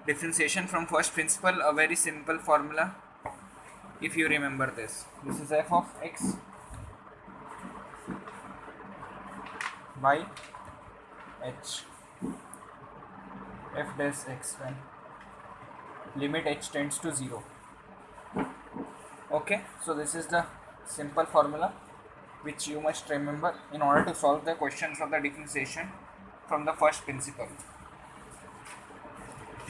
differentiation from first principle, a very simple formula. If you remember this is f of x by h f dash x when limit h tends to 0. Okay, so this is the simple formula which you must remember in order to solve the questions of the differentiation from the first principle.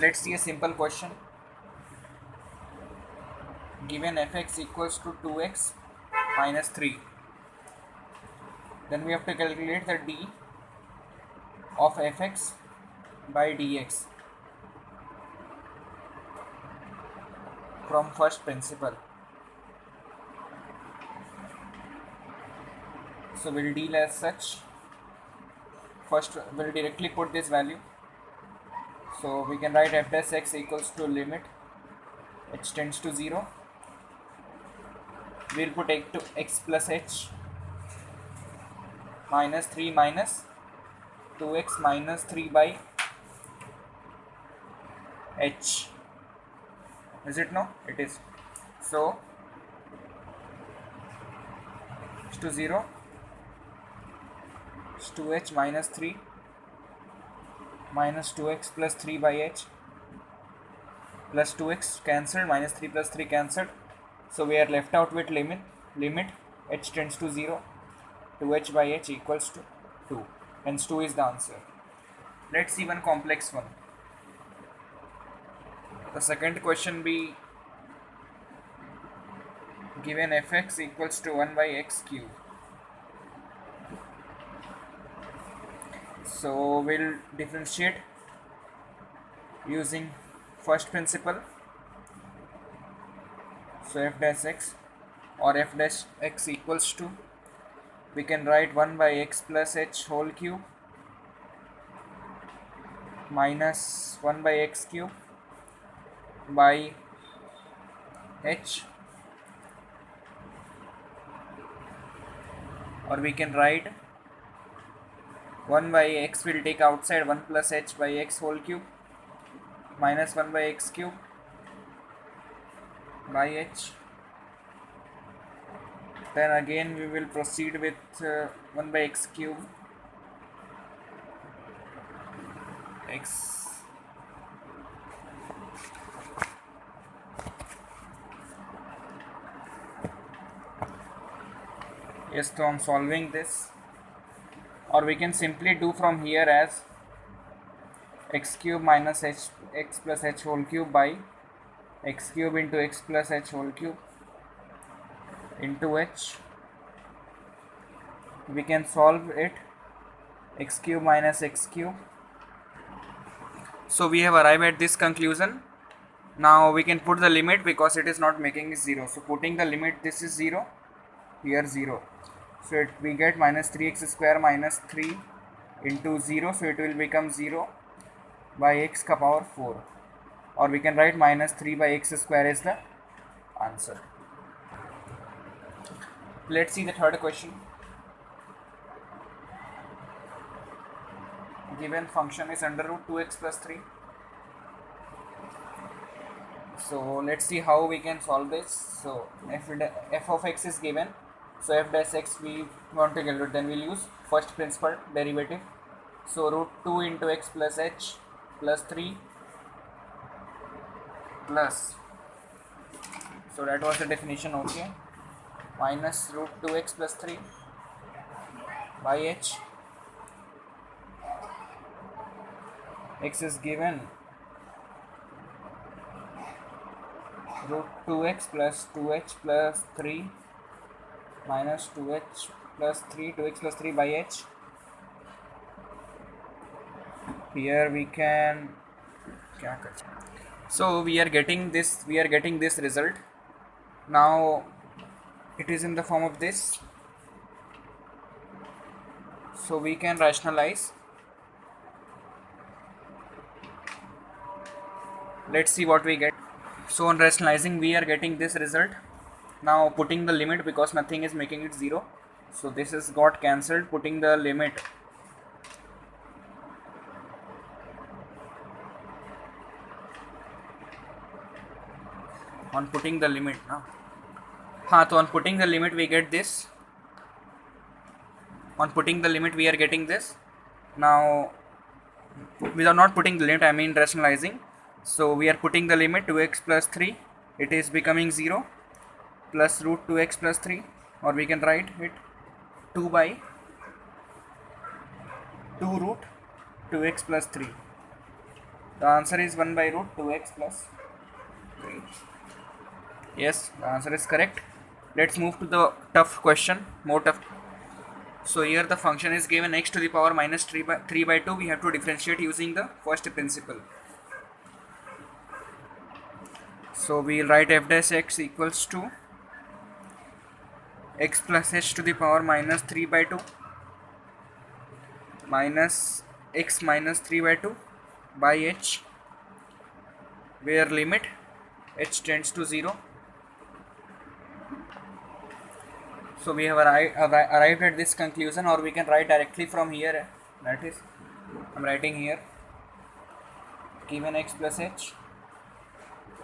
Let's see a simple question. Given fx equals to 2x minus 3, then we have to calculate the d of fx by dx from first principle. So we'll deal as such. First we'll directly put this value. So we can write f dash x equals to limit h tends to 0. We'll put x plus h minus 3 minus 2x minus 3 by h. Is it? No, it is. So h to 0 is 2h minus 3 minus 2x plus 3 by h plus 2x cancelled, minus 3 plus 3 cancelled. So we are left out with limit h tends to 0, 2h by h equals to 2. Hence 2 is the answer. Let's see one complex one. The second question be given fx equals to 1 by x cube. So we'll differentiate using first principle. So f dash x or f dash x equals to, we can write 1 by x plus h whole cube minus 1 by x cube by h, or we can write 1 by x will take outside 1 plus h by x whole cube minus 1 by x cube by h. Then again we will proceed with 1 by x cube x yes, so I'm solving this, or we can simply do from here as x cube minus x plus h whole cube by x cube into x plus h whole cube into h. We can solve it x cube minus x cube. So we have arrived at this conclusion. Now we can put the limit because it is not making it 0. So putting the limit, this is 0, here 0. So we get minus 3x square minus 3 into 0. So it will become 0 by x ka power 4. Or we can write minus 3 by x square is the answer. Let's see the third question. Given function is under root 2x plus 3. So let's see how we can solve this. So f of x is given. So f dash x we want to calculate, then we'll use first principle derivative. So root 2 into x plus h plus 3 plus, so that was the definition, okay, minus root 2x plus 3 by h. X is given root 2x plus 2h plus 3 minus 2h plus 3, 2x plus 3 by h. Here we can, so we are getting this result. Now it is in the form of this, so we can rationalize. Let's see what we get. So on rationalizing we are getting this result. Now putting the limit, because nothing is making it 0, so this is got cancelled. Putting the limit, on putting the limit now. So on putting the limit we get this. On putting the limit we are getting this. Now without not putting the limit, I mean rationalizing. So we are putting the limit 2x plus 3. It is becoming 0 plus root 2x plus 3, or we can write it 2 by 2 root 2x plus 3. The answer is 1 by root 2x plus 3. Yes, the answer is correct. Let's move to the tough question, more tough. So here the function is given x to the power minus 3 by 2. We have to differentiate using the first principle. So we'll write f dash x equals to x plus h to the power minus 3 by 2 minus x minus 3 by 2 by h, where limit h tends to 0. So we have arrived at this conclusion, or we can write directly from here. That is, I'm writing here, given x plus h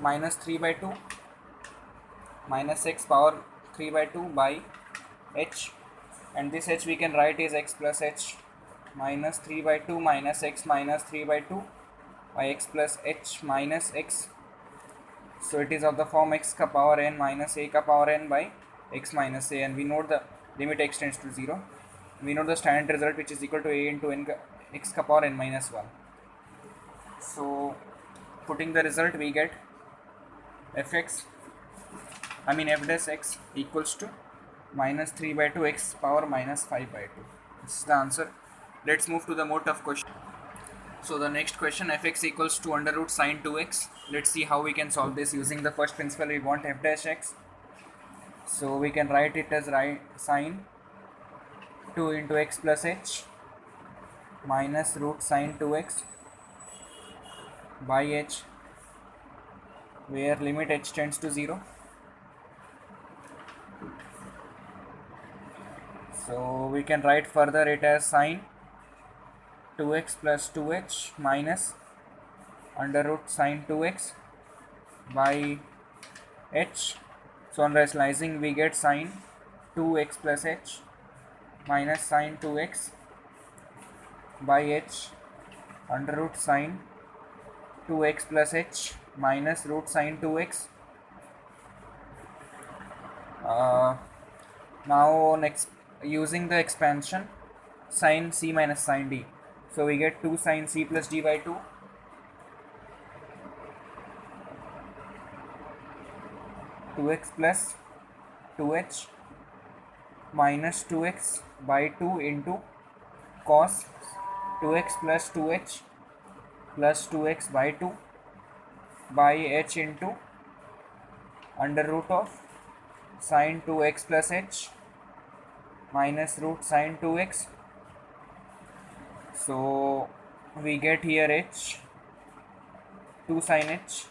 minus 3 by 2 minus x power 3 by 2 by h, and this h we can write is x plus h minus 3 by 2 minus x minus 3 by 2 by x plus h minus x. So it is of the form x ka power n minus a ka power n by x minus a, and we know the limit x tends to 0. We know the standard result, which is equal to a into n x ka power n minus 1. So putting the result we get f dash x equals to minus 3 by 2 x power minus 5 by 2. This is the answer. Let's move to the more tough question. So the next question, fx equals to under root sine 2x. Let's see how we can solve this using the first principle. We want f dash x. So we can write it as sine 2 into x plus h minus root sine 2x by h, where limit h tends to 0. So we can write further it as sine 2x plus 2h minus under root sine 2x by h. So on rationalizing we get sine 2x plus h minus sine 2x by h under root sine 2x plus h minus root sine 2x. Now next, using the expansion, sine c minus sine d. So we get 2 sine c plus d by 2 2x plus 2h minus 2x by 2 into cos 2x plus 2h plus 2x by 2 by h into under root of sine 2x plus h minus root sine 2x. So we get here h 2 sine h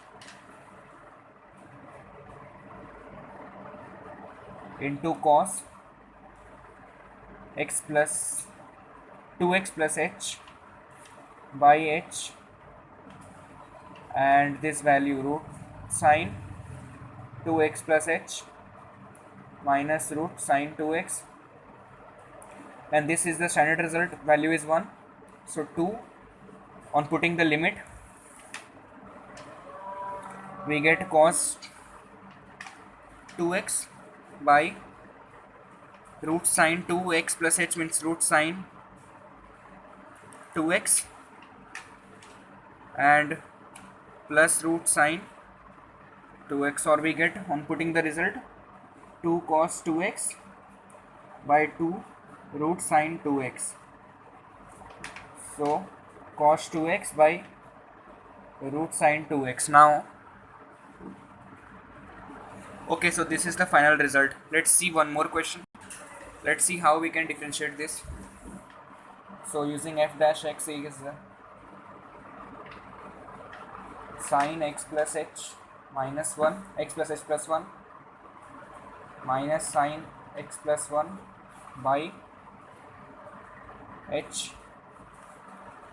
into cos x plus 2x plus h by h, and this value root sine 2x plus h minus root sine 2x, and this is the standard result. Value is 1. So 2, on putting the limit we get cos 2x by root sine 2x plus h, means root sine 2x, and plus root sine 2x, or we get, on putting the result, 2 cos 2x by 2 root sine 2x. So cos 2x by root sine 2x. Now okay, so this is the final result. Let's see one more question. Let's see how we can differentiate this. So using f dash x is sine x plus h minus 1, x plus h plus 1 minus sine x plus 1 by h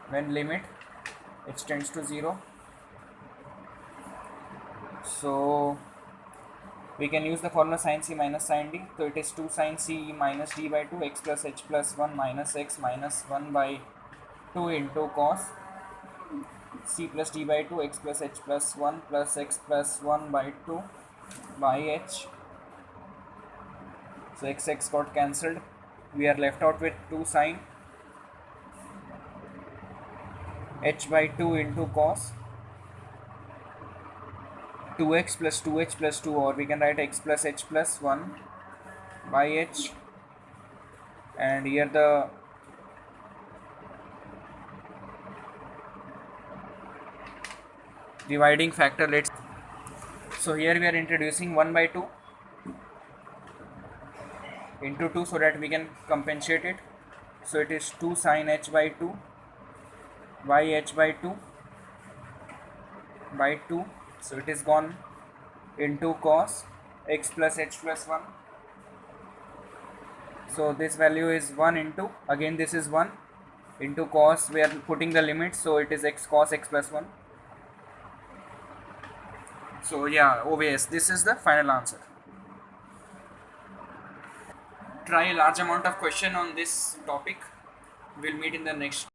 when limit h tends to 0. So we can use the formula sin c minus sin d. So it is 2 sin c minus d by 2 x plus h plus 1 minus x minus 1 by 2 into cos c plus d by 2 x plus h plus 1 plus x plus 1 by 2 by h. So x got cancelled. We are left out with 2 sin h by 2 into cos 2x plus 2h plus 2, or we can write x plus h plus 1 by h, and here the dividing factor, let's, so here we are introducing 1 by 2 into 2 so that we can compensate it. So it is 2 sin h by 2 by h by 2 by 2, so it is gone into cos x plus h plus 1. So this value is 1 into, again this is 1 into cos, we are putting the limit, so it is x cos x plus 1. So yeah, obvious, this is the final answer. Try a large amount of question on this topic. We'll meet in the next